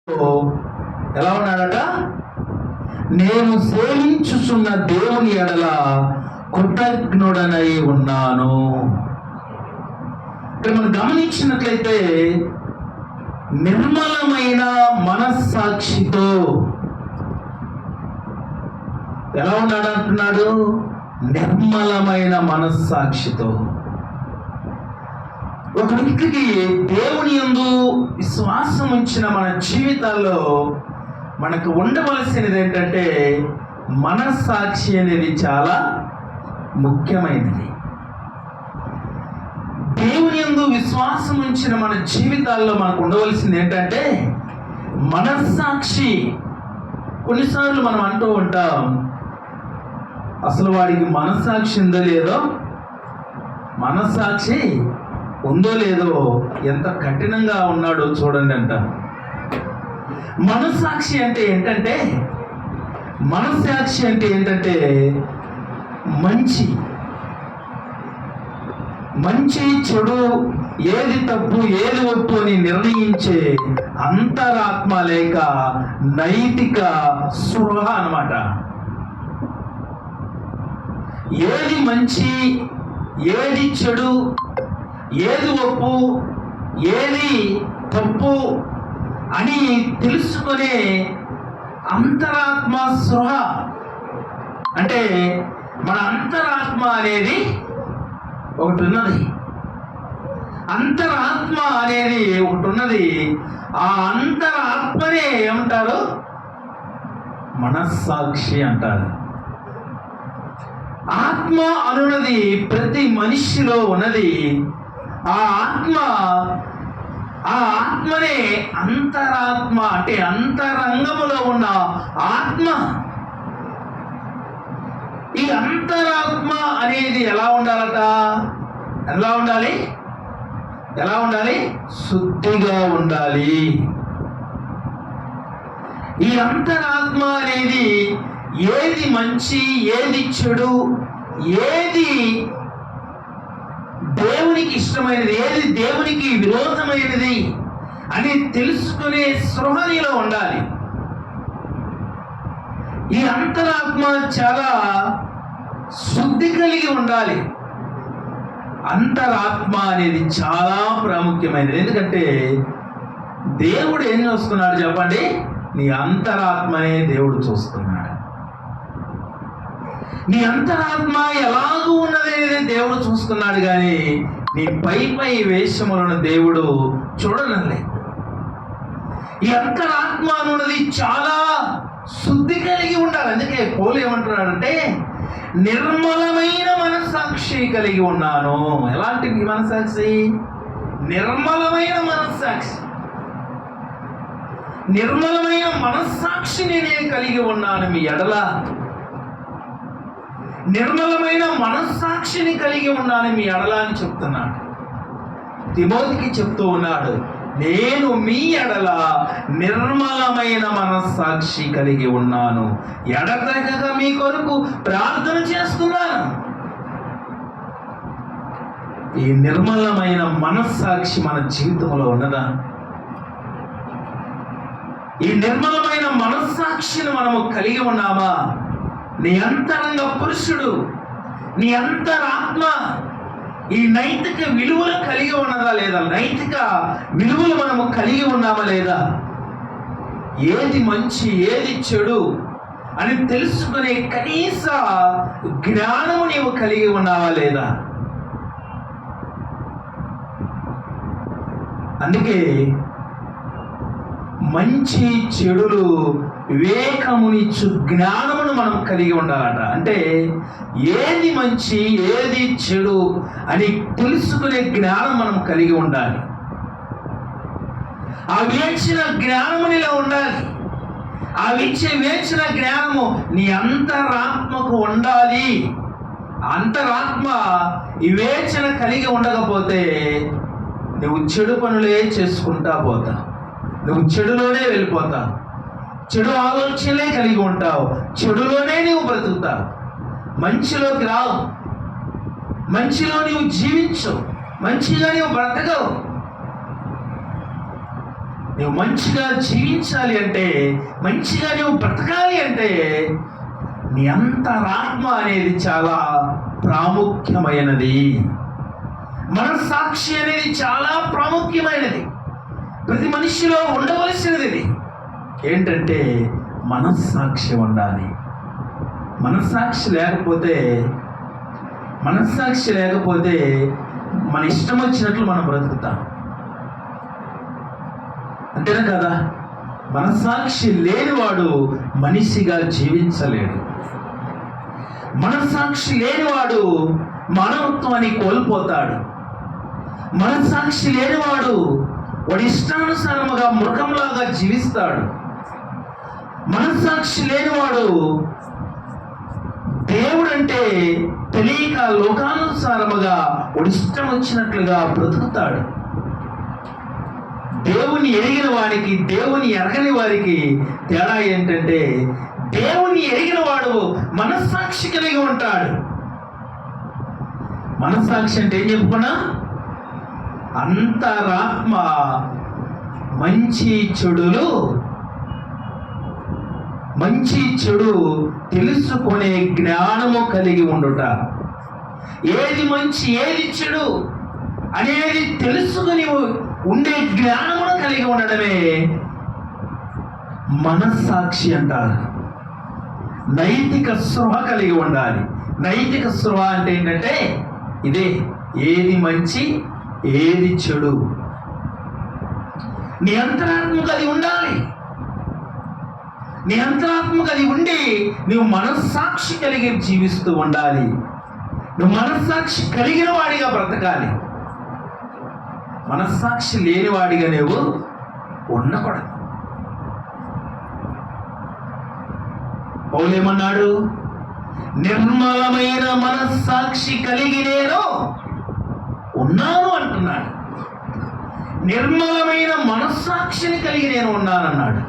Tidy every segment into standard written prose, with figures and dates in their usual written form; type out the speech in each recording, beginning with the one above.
ఎలా ఉన్నాడట? నేను సేవించుచున్న దేవుని ఎడల కృతజ్ఞుడనై ఉన్నాను. ఇక్కడ మనం గమనించినట్లయితే నిర్మలమైన మనస్సాక్షితో ఎలా ఉన్నాడు అంటున్నాడు? నిర్మలమైన మనస్సాక్షితో. ఒక వ్యక్తికి దేవుని యందు విశ్వాసం ఉంచిన మన జీవితాల్లో మనకు ఉండవలసినది ఏంటంటే మనస్సాక్షి అనేది చాలా ముఖ్యమైనది. దేవుని యందు విశ్వాసం ఉంచిన మన జీవితాల్లో మనకు ఉండవలసింది ఏంటంటే మనస్సాక్షి. కొన్నిసార్లు మనం అంటూ ఉంటాం, అసలు వాడికి మనస్సాక్షి ఉందో లేదో, మనస్సాక్షి ఉందో లేదో, ఎంత కఠినంగా ఉన్నాడో చూడండి అంట. మనస్సాక్షి అంటే ఏంటంటే, మనస్సాక్షి అంటే ఏంటంటే మంచి చెడు, ఏది తప్పు ఏది ఒప్పు అని నిర్ణయించే అంతరాత్మ లేక నైతిక స్పృహ అన్నమాట. ఏది మంచి ఏది చెడు, ఏది ఒప్పు ఏది తప్పు అని తెలుసుకునే అంతరాత్మ స్పృహ. అంటే మన అంతరాత్మ అనేది ఒకటి ఉన్నది. అంతరాత్మ అనేది ఒకటి ఉన్నది. ఆ అంతరాత్మనే ఏమంటారు? మనస్సాక్షి అంటారు. ఆత్మ అనున్నది ప్రతి మనిషిలో ఉన్నది. ఆ ఆత్మనే అంతరాత్మ అంటే అంతరంగములో ఉన్న ఆత్మ. ఈ అంతరాత్మ అనేది ఎలా ఉండాలట? ఎలా ఉండాలి? శుద్ధిగా ఉండాలి. ఈ అంతరాత్మ అనేది ఏది మంచి ఏది చెడు, ఏది దేవునికి ఇష్టమైనది ఏది దేవునికి విరోధమైనది అని తెలుసుకునే స్పృహలో ఉండాలి. ఈ అంతరాత్మ చాలా శుద్ధి కలిగి ఉండాలి. అంతరాత్మ అనేది చాలా ప్రాముఖ్యమైనది. ఎందుకంటే దేవుడు ఏం చూస్తున్నాడు చెప్పండి? నీ అంతరాత్మనే దేవుడు చూస్తున్నాడు. నీ అంతరాత్మ ఎలాగూ ఉన్నదనేది దేవుడు చూస్తున్నాడు, కానీ నీ పై వేషములను దేవుడు చూడనంలే. ఈ అంతరాత్మ అన్నది చాలా శుద్ధి కలిగి ఉండాలి. అందుకే పౌలు ఏమంటున్నాడంటే నిర్మలమైన మనస్సాక్షి కలిగి ఉన్నాను. ఎలాంటి మనస్సాక్షి? నిర్మలమైన మనస్సాక్షి. నిర్మలమైన మనస్సాక్షిని నేను కలిగి ఉన్నాను మీ ఎడల. నిర్మలమైన మనస్సాక్షిని కలిగి ఉన్నాను మీ ఎడల అని చెప్తున్నాడు. తిమోతికి చెప్తూ ఉన్నాడు, నేను మీ ఎడల నిర్మలమైన మనస్సాక్షి కలిగి ఉన్నాను, ఎడతెగక మీ కొరకు ప్రార్థన చేస్తున్నాను. ఈ నిర్మలమైన మనస్సాక్షి మన జీవితంలో ఉన్నదా? ఈ నిర్మలమైన మనస్సాక్షిని మనము కలిగి ఉన్నామా? నీ అంతరంగ పురుషుడు, నీ అంతరాత్మ ఈ నైతిక విలువలు కలిగి ఉన్నదా లేదా? నైతిక విలువలు మనము కలిగి ఉన్నామా లేదా? ఏది మంచి ఏది చెడు అని తెలుసుకునే కనీస జ్ఞానము నీవు కలిగి ఉన్నావా లేదా? అందుకే మంచి చెడులు వివేకమునిచ్చు జ్ఞానమును మనం కలిగి ఉండాలట. అంటే ఏది మంచి ఏది చెడు అని తెలుసుకునే జ్ఞానం మనం కలిగి ఉండాలి. ఆ వేచిన జ్ఞానమునిలో ఉండాలి. ఆ వేచిన జ్ఞానము నీ అంతరాత్మకు ఉండాలి. అంతరాత్మ ఈ వేచన కలిగి ఉండకపోతే నువ్వు చెడు పనులే చేసుకుంటా పోతావు. నువ్వు చెడులోనే వెళ్ళిపోతావు. చెడు ఆలోచనలే కలిగి ఉంటావు. చెడులోనే నువ్వు బ్రతుకుతావు. మంచిలోకి రావు. మంచిలో నువ్వు జీవించు. మంచిగా నువ్వు బ్రతకవు. నువ్వు మంచిగా జీవించాలి అంటే, మంచిగా నువ్వు బ్రతకాలి అంటే నీ అంతరాత్మ అనేది చాలా ప్రాముఖ్యమైనది. మనస్సాక్షి అనేది చాలా ప్రాముఖ్యమైనది. ప్రతి మనిషిలో ఉండవలసినది ఇది. ఏంటంటే మనస్సాక్షి ఉండాలి. మనస్సాక్షి లేకపోతే మన ఇష్టం వచ్చినట్లు మనం బ్రతుకుతాం. అంతేనా కదా? మనస్సాక్షి లేనివాడు మనిషిగా జీవించలేడు. మనస్సాక్షి లేనివాడు మానవత్వాన్ని కోల్పోతాడు. మనస్సాక్షి లేనివాడు వాడి ఇష్టానుసారముగా మృగంలాగా జీవిస్తాడు. మనస్సాక్షి లేనివాడు దేవుడంటే తెలియక లోకానుసారముగా వాడి ఇష్టం వచ్చినట్లుగా బ్రతుకుతాడు. దేవుని ఎరిగిన వారికి, దేవుని ఎరగని వారికి తేడా ఏంటంటే, దేవుని ఎరిగిన వాడు మనస్సాక్షి కలిగి ఉంటాడు. మనస్సాక్షి అంటే ఏం చెప్పుకున్నా? అంతరాత్మ మంచి చెడు తెలుసుకునే జ్ఞానము కలిగి ఉండుట. ఏది మంచి ఏది చెడు అనేది తెలుసుకుని ఉండే జ్ఞానమును కలిగి ఉండడమే మనస్సాక్షి అంటారు. నైతిక స్పృహ కలిగి ఉండాలి. నైతిక స్పృహ అంటే ఏంటంటే ఇదే, ఏది మంచి ఏది చెడు నీ అంతరాత్మకు అది ఉండాలి. నీ అంతరాత్మకు అది ఉండి నువ్వు మనస్సాక్షి కలిగి జీవిస్తూ ఉండాలి. నువ్వు మనస్సాక్షి కలిగిన వాడిగా బ్రతకాలి. మనస్సాక్షి లేనివాడిగా నువ్వు ఉండకూడదు. పౌలేమన్నాడు? నిర్మలమైన మనస్సాక్షి కలిగి నేను ఉన్నాను అంటున్నాడు. నిర్మలమైన మనస్సాక్షిని కలిగి నేను ఉన్నానన్నాడు.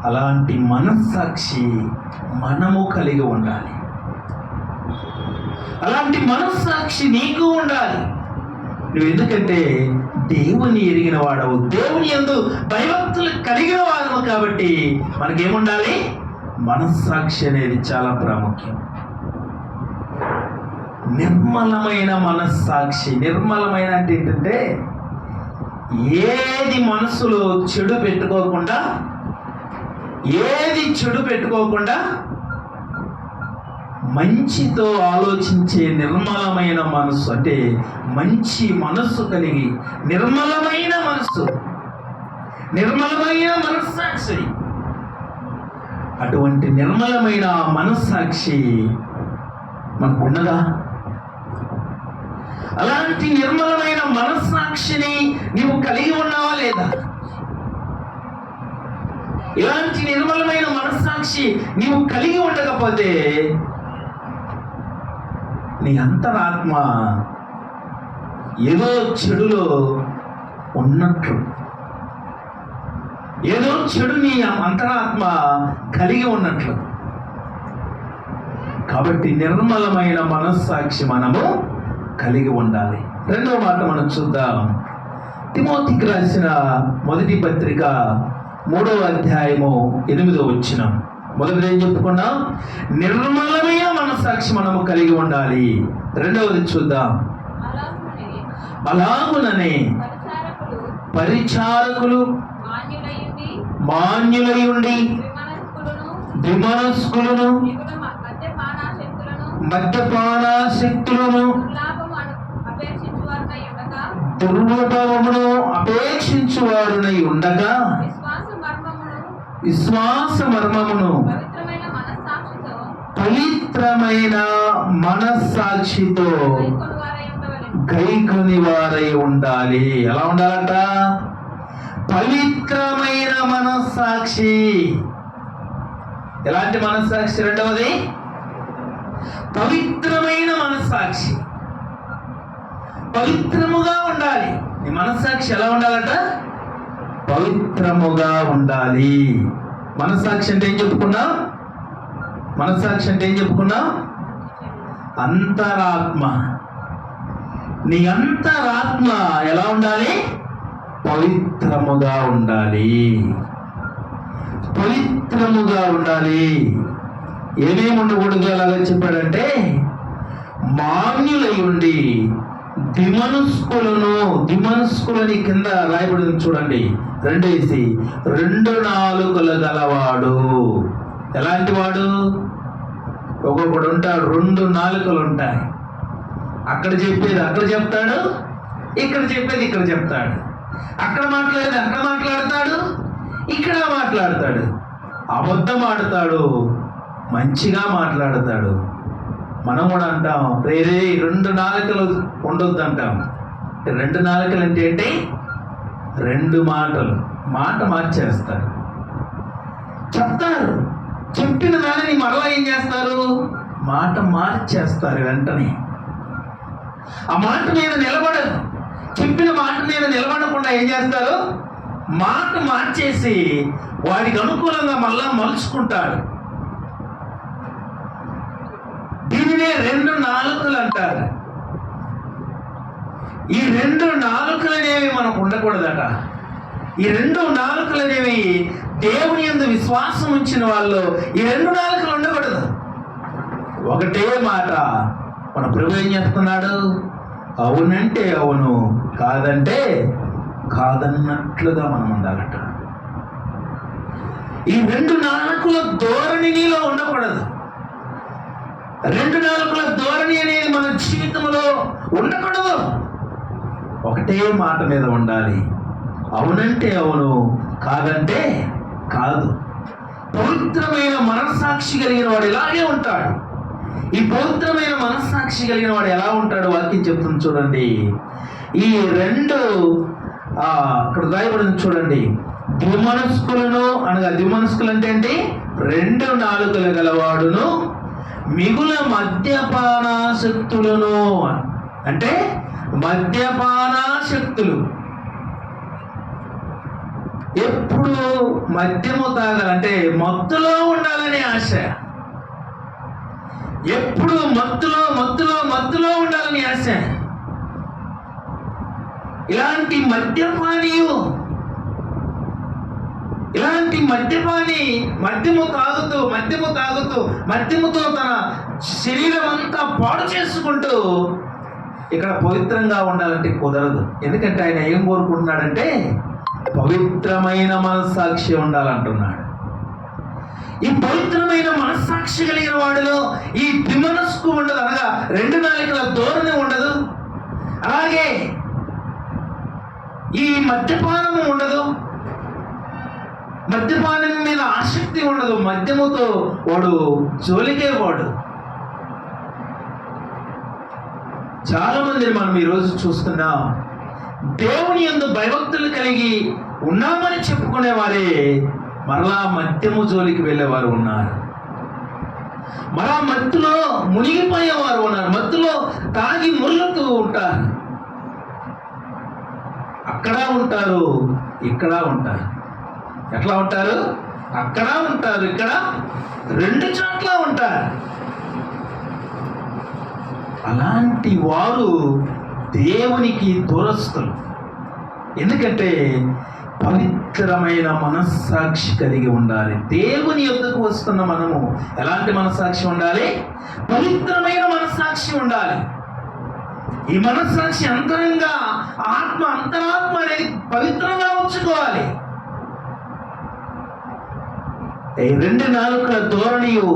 అలాంటి మనస్సాక్షి మనము కలిగి ఉండాలి. అలాంటి మనస్సాక్షి నీకు ఉండాలి. నువ్వు ఎందుకంటే దేవుని ఎరిగిన వాడవు, దేవుని యందు భయభక్తులు కలిగిన వాడవు. కాబట్టి మనకేముండాలి? మనస్సాక్షి అనేది చాలా ప్రాముఖ్యం. నిర్మలమైన మనస్సాక్షి. నిర్మలమైన అంటే ఏంటంటే ఏది మనసులో చెడు పెట్టుకోకుండా, మంచితో ఆలోచించే నిర్మలమైన మనస్సు. అంటే మంచి మనస్సు కలిగి నిర్మలమైన మనస్సాక్షి. అటువంటి నిర్మలమైన మనస్సాక్షి మనకున్నదా? అలాంటి నిర్మలమైన మనస్సాక్షిని నీవు కలిగి ఉన్నావా లేదా? ఇలాంటి నిర్మలమైన మనస్సాక్షి నీవు కలిగి ఉండకపోతే నీ అంతరాత్మ ఏదో చెడులో ఉన్నట్లు, ఏదో చెడు నీ అంతరాత్మ కలిగి ఉన్నట్లు. కాబట్టి నిర్మలమైన మనస్సాక్షి మనము కలిగి ఉండాలి. రెండవ మాట మనం చూద్దాం. తిమోతికి రాసిన మొదటి పత్రిక 3వ అధ్యాయము 8వ వచనం. మొదటిది ఏం చెప్పుకున్నాం? నిర్మలమైన మనస్సాక్షి మనము కలిగి ఉండాలి. రెండవది చూద్దాం. అలాగుననే పరిచారకులు మాన్యులయుండి ద్విమనస్కులను మద్యపానాసక్తులను దుర్వభావమును అపేక్షించువారునై ఉండగా విశ్వాస మర్మమును పవిత్రమైన మనస్సాక్షితో గైకొని వారై ఉండాలి. ఎలా ఉండాలంట? పవిత్రమైన మనస్సాక్షి. ఎలాంటి మనస్సాక్షి? రెండవది పవిత్రమైన మనస్సాక్షి. పవిత్రముగా ఉండాలి. నీ మనస్సాక్షి ఎలా ఉండాలట? పవిత్రముగా ఉండాలి. మనస్సాక్షి అంటే ఏం చెప్పుకున్నా? అంతరాత్మ. నీ అంతరాత్మ ఎలా ఉండాలి? పవిత్రముగా ఉండాలి. పవిత్రముగా ఉండాలి. ఏమేమి ఉండకూడదు అలాగే చెప్పాడంటే, మాన్యులై ఉండి దిమనస్కులని కింద రాయబడింది చూడండి, 2 నాలుకలు గలవాడు. ఎలాంటి వాడు? ఒక్కొక్కడు ఉంటాడు, 2 నాలుకలు ఉంటాయి. అక్కడ చెప్పేది అక్కడ చెప్తాడు, ఇక్కడ చెప్పేది ఇక్కడ చెప్తాడు. అక్కడ మాట్లాడేది అక్కడ మాట్లాడతాడు, ఇక్కడ మాట్లాడతాడు. అబద్ధం ఆడతాడు, మంచిగా మాట్లాడతాడు. మనం కూడా అంటాం, రేరే 2 నాలుకలు ఉండొద్దు అంటాం. 2 నాలుకలు అంటే ఏంటి? 2 మాటలు, మాట మార్చేస్తారు. చెప్తారు, చెప్పిన దానిని మరలా ఏం చేస్తారు? మాట మార్చేస్తారు వెంటనే. ఆ మాట మీద నిలబడదు. చెప్పిన మాట మీద నిలబడకుండా ఏం చేస్తారు? మాట మార్చేసి వాడికి అనుకూలంగా మళ్ళా మలుచుకుంటాడు. దీనినే 2 నాలుకలు అంటారు. ఈ 2 నాలుకలనేవి మనకు ఉండకూడదట. ఈ 2 నాలుకలనేవి దేవుని యందు విశ్వాసం ఉంచిన వాళ్ళు ఈ 2 నాలుకలు ఉండకూడదు. ఒకటే మాట. మన ప్రభు ఏం చేస్తున్నాడు? అవునంటే అవును, కాదంటే కాదన్నట్లుగా మనం ఉండాలట. ఈ 2 నాలుకల ధోరణి నీలో ఉండకూడదు. 2 నాలుకల ధోరణి అనేది మన జీవితంలో ఉండకూడదు. ఒకటే మాట మీద ఉండాలి. అవునంటే అవును, కాదంటే కాదు. పవిత్రమైన మనస్సాక్షి కలిగిన వాడు ఇలాగే ఉంటాడు. ఈ పవిత్రమైన మనస్సాక్షి కలిగిన వాడు ఎలా ఉంటాడు? వాక్యం చెప్తుంది చూడండి. ఈ 2 అక్కడ రాయబడింది చూడండి. ద్విమనస్కులను అనగా, ద్విమనస్కులు అంటే ఏంటి? 2 నాలుకలు గలవాడును మిగుల మద్యపానాసక్తులను, అంటే మద్యపానాసక్తులు. ఎప్పుడు మద్యము తాగాలంటే మత్తులో ఉండాలనే ఆశ. ఎప్పుడు మత్తులో ఉండాలని ఆశ. ఇలాంటి మద్యపాని మద్యముతో తన శరీరం అంతా పాడు చేసుకుంటూ ఇక్కడ పవిత్రంగా ఉండాలంటే కుదరదు. ఎందుకంటే ఆయన ఏం కోరుకుంటున్నాడంటే పవిత్రమైన మనస్సాక్షి ఉండాలంటున్నాడు. ఈ పవిత్రమైన మనస్సాక్షి కలిగిన వాడిలో ఈ ద్విమనస్కు ఉండదు, అనగా 2 నాలుకల ధోరణి ఉండదు. అలాగే ఈ మద్యపానము ఉండదు, మద్యపానం మీద ఆసక్తి ఉండదు. మద్యముతో వాడు జోలికే వాడు. చాలా మందిని మనం ఈరోజు చూస్తున్నాం. దేవుని యందు భయభక్తులు కలిగి ఉన్నామని చెప్పుకునే వారే మరలా మద్యము జోలికి వెళ్ళేవారు ఉన్నారు. మరలా మత్తులో మునిగిపోయేవారు ఉన్నారు. మత్తులో తాగి మురుగుతూ ఉంటారు. అక్కడ ఉంటారు, ఇక్కడ ఉంటారు. ఎట్లా ఉంటారు? అక్కడ ఉంటారు, ఇక్కడ 2 చోట్ల ఉంటారు. అలాంటి వారు దేవునికి దూరస్తులు. ఎందుకంటే పవిత్రమైన మనస్సాక్షి కలిగి ఉండాలి. దేవుని యొద్దకు వస్తున్న మనము ఎలాంటి మనస్సాక్షి ఉండాలి? పవిత్రమైన మనస్సాక్షి ఉండాలి. ఈ మనస్సాక్షి అంతరాత్మ అనేది పవిత్రంగా ఉంచుకోవాలి. ఈ 2 నాలుకల ధోరణియు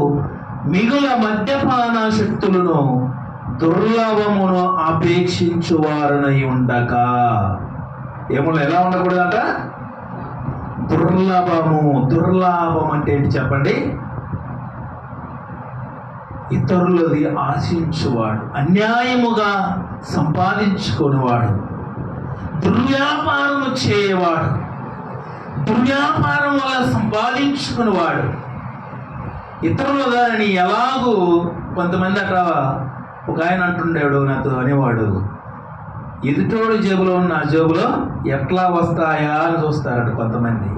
మిగుల మద్యపానాసక్తులను దుర్లభమును అపేక్షించువారనై ఉండక. ఏమన్నా ఎలా ఉండకూడదట? దుర్లాభం అంటే ఏంటి చెప్పండి? ఇతరులది ఆశించువాడు, అన్యాయముగా సంపాదించుకునేవాడు, దుర్వ్యాపారము చేయవాడు, దుర్వ్యాపారం వల్ల సంపాదించుకునేవాడు. ఇతరుల దానిని ఎలాగూ కొంతమంది అట్లా, ఒక ఆయన అంటుండేవాడు నాతో అనేవాడు, ఎదుటోడు జేబులో ఉన్న నా జేబులో ఎట్లా వస్తాయా అని చూస్తారట కొంతమంది.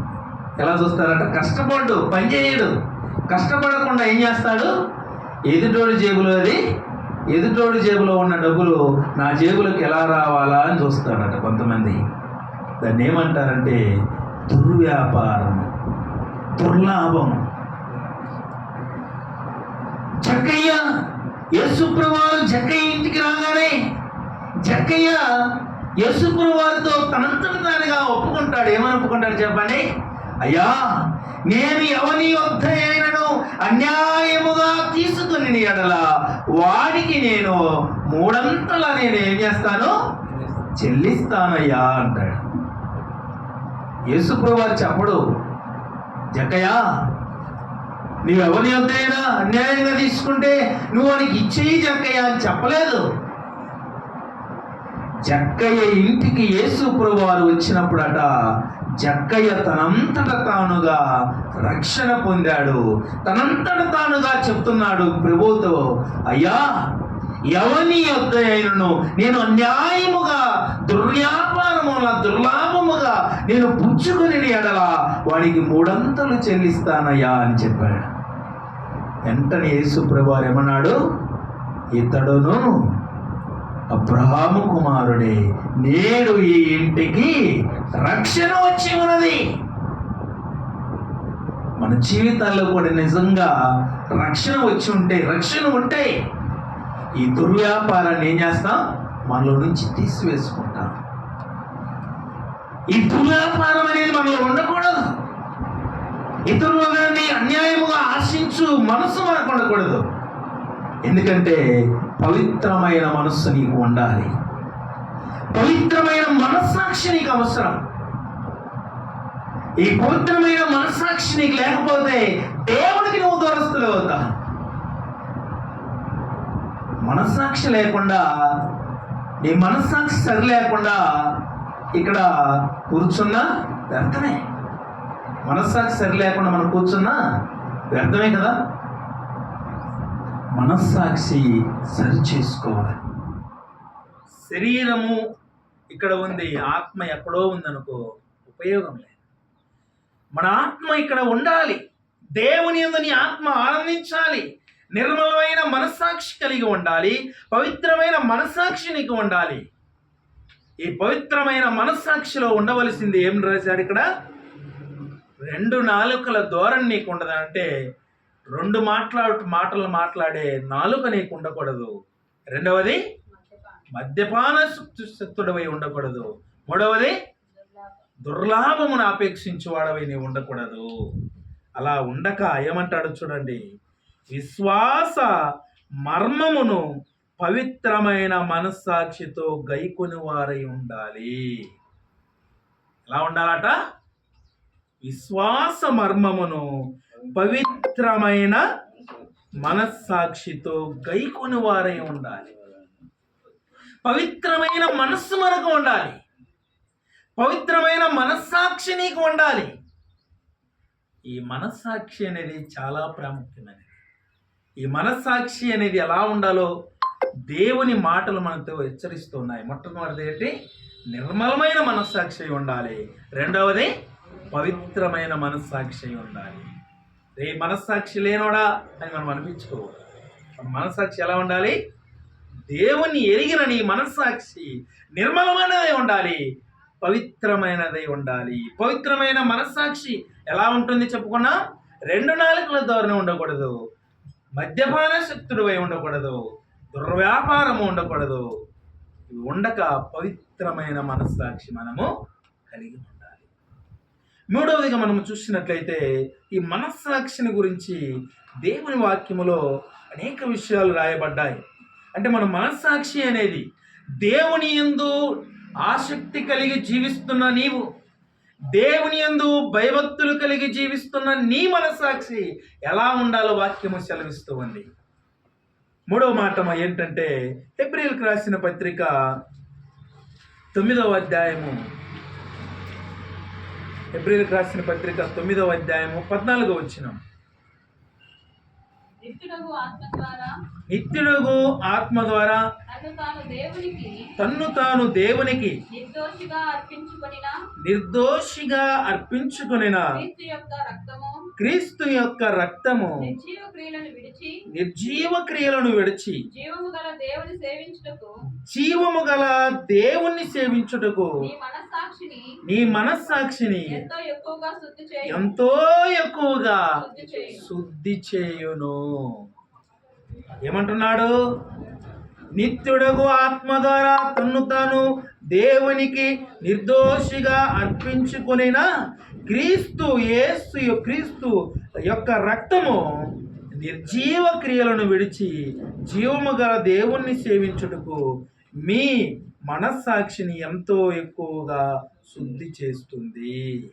ఎలా చూస్తారట? కష్టపడ్డు పని చేయడు, కష్టపడకుండా ఏం చేస్తాడు? ఎదుటోడి జేబులో ఉన్న డబ్బులు నా జేబులోకి ఎలా రావాలా అని చూస్తాడట కొంతమంది. దాన్ని ఏమంటారంటే దుర్వ్యాపారం, దుర్లాభం. జక్కయ్య, యేసుప్రభువారు జక్కయ్య ఇంటికి రాగానే జక్కయ్య యేసుప్రభువారితో తనంతట తానుగా ఒప్పుకుంటాడు. ఏమని ఒప్పుకుంటాడు చెప్పండి? అయ్యా, నేను ఎవని వద్ద అయినను అన్యాయముగా తీసుకుని ఎడల వాడికి నేను మూడంతలా నేను ఏం చేస్తాను? చెల్లిస్తానయ్యా అంటాడు. యేసుప్రభువారు చెప్పడు, జక్కయ్య నీవు ఎవరి వద్ద అయినా అన్యాయంగా తీసుకుంటే నువ్వు వానికి ఇచ్చేయి జక్కయ్య అని చెప్పలేదు. జక్కయ్య ఇంటికి యేసుప్రభువారు వచ్చినప్పుడట జక్కయ్య తనంతట తానుగా రక్షణ పొందాడు. తనంతట తానుగా చెప్తున్నాడు ప్రభువుతో, అయ్యా, ఎవని యొద్ద అయినను నేను అన్యాయముగా దుర్లాభముగా నేను పుచ్చుకుని ఎడల వాడికి మూడంతలు చెల్లిస్తానయ్యా అని చెప్పాడు. వెంటనే యేసుప్రభువారు ఏమన్నాడు? ఇతడును అబ్రహాము కుమారుడే, నేడు ఈ ఇంటికి రక్షణ వచ్చి ఉన్నది. మన జీవితాల్లో కూడా నిజంగా రక్షణ ఉంటే ఈ దుర్వ్యాపారాన్ని ఏం చేస్తాం? మనలో నుంచి తీసివేసుకుంటాం. ఈ దుర్వ్యాపారం అనేది మనలో ఉండకూడదు. ఇతరులని అన్యాయముగా ఆశించు మనసు మనకు ఉండకూడదు. ఎందుకంటే పవిత్రమైన మనస్సు నీకు ఉండాలి. పవిత్రమైన మనస్సాక్షి నీకు అవసరం. ఈ పవిత్రమైన మనస్సాక్షి నీకు లేకపోతే దేవుడికి నువ్వు దూరస్తులు అవుతావు. మనస్సాక్షి లేకుండా, నీ మనస్సాక్షి సరి లేకుండా ఇక్కడ కూర్చున్నా వ్యర్థమే. మనస్సాక్షి సరి లేకుండా మనం కూర్చున్నా వ్యర్థమే కదా. మనస్సాక్షి సరి చేసుకోవాలి. శరీరము ఇక్కడ ఉంది, ఆత్మ ఎక్కడో ఉందనుకో ఉపయోగం లేదు. మన ఆత్మ ఇక్కడ ఉండాలి. దేవుని యందు నీ ఆత్మ ఆనందించాలి. నిర్మలమైన మనస్సాక్షి కలిగి ఉండాలి. పవిత్రమైన మనస్సాక్షి నీకు ఉండాలి. ఈ పవిత్రమైన మనస్సాక్షిలో ఉండవలసింది ఏం రాశాడు ఇక్కడ? 2 నాలుకల ధోరణి నీకు ఉండదు. అంటే 2 మాటలు మాట్లాడే నాలుక నీకు ఉండకూడదు. రెండవది మద్యపాన శక్తుడవై ఉండకూడదు. మూడవది దుర్లాభమును అపేక్షించువాడవై నీవు ఉండకూడదు. అలా ఉండక ఏమంటాడు చూడండి, విశ్వాస మర్మమును పవిత్రమైన మనస్సాక్షితో గైకొని వారై ఉండాలి. ఎలా ఉండాలట? విశ్వాస మర్మమును పవిత్రమైన మనస్సాక్షితో గైకొని వారై ఉండాలి. పవిత్రమైన మనస్సు మనకు ఉండాలి. పవిత్రమైన మనస్సాక్షి నీకు ఉండాలి. ఈ మనస్సాక్షి అనేది చాలా ప్రాముఖ్యమైనది. ఈ మనస్సాక్షి అనేది ఎలా ఉండాలో దేవుని మాటలు మనతో హెచ్చరిస్తున్నాయి. మొట్టమొదటిది ఏంటి? నిర్మలమైన మనస్సాక్షి ఉండాలి. రెండవది పవిత్రమైన మనస్సాక్షి ఉండాలి. మనస్సాక్షి లేనోడా అని మనం అనిపించుకోవాలి. మనస్సాక్షి ఎలా ఉండాలి? దేవుణ్ణి ఎరిగిన నీ మనస్సాక్షి నిర్మలమైనదై ఉండాలి, పవిత్రమైనదై ఉండాలి. పవిత్రమైన మనస్సాక్షి ఎలా ఉంటుంది చెప్పుకున్నా? 2 నాలుకల ధోరణి ఉండకూడదు, మద్యపాన శక్తుడివై ఉండకూడదు, దుర్వ్యాపారము ఉండకూడదు. ఇవి ఉండక పవిత్రమైన మనస్సాక్షి మనము కలిగి ఉండాలి. మూడవదిగా మనము చూసినట్లయితే ఈ మనస్సాక్షిని గురించి దేవుని వాక్యములో అనేక విషయాలు రాయబడ్డాయి. అంటే మన మనస్సాక్షి అనేది దేవుని యందు ఆసక్తి కలిగి జీవిస్తున్న నీవు, దేవుని యందు భయభక్తులు కలిగి జీవిస్తున్న నీ మనస్సాక్షి ఎలా ఉండాలో వాక్యము సెలవిస్తూ ఉంది. మూడవ మాట ఏంటంటే హెబ్రీయులకు రాసిన పత్రిక 9వ అధ్యాయము, హెబ్రీయులకు రాసిన పత్రిక 9వ అధ్యాయము 14వ వచనం. నిత్యుడగు ఆత్మ ద్వారా నిత్యుడగు ఆత్మ ద్వారా తన్ను తాను దేవునికి నిర్దోషిగా అర్పించుకొనిన క్రీస్తు యొక్క రక్తము నిర్జీవ క్రియలను విడిచి జీవము గల దేవుని సేవించుటకు నీ మనస్సాక్షిని ఎంతో ఎక్కువగా శుద్ధి చేయును. ఏమంటున్నాడు? నిత్యుడగు ఆత్మ ద్వారా తన్ను తాను దేవునికి నిర్దోషిగా అర్పించుకొనిన క్రీస్తు యొక్క రక్తము నిర్జీవ క్రియలను విడిచి జీవము గల దేవుణ్ణి సేవించుటకు మీ మనస్సాక్షిని ఎంతో ఎక్కువగా శుద్ధి చేస్తుంది.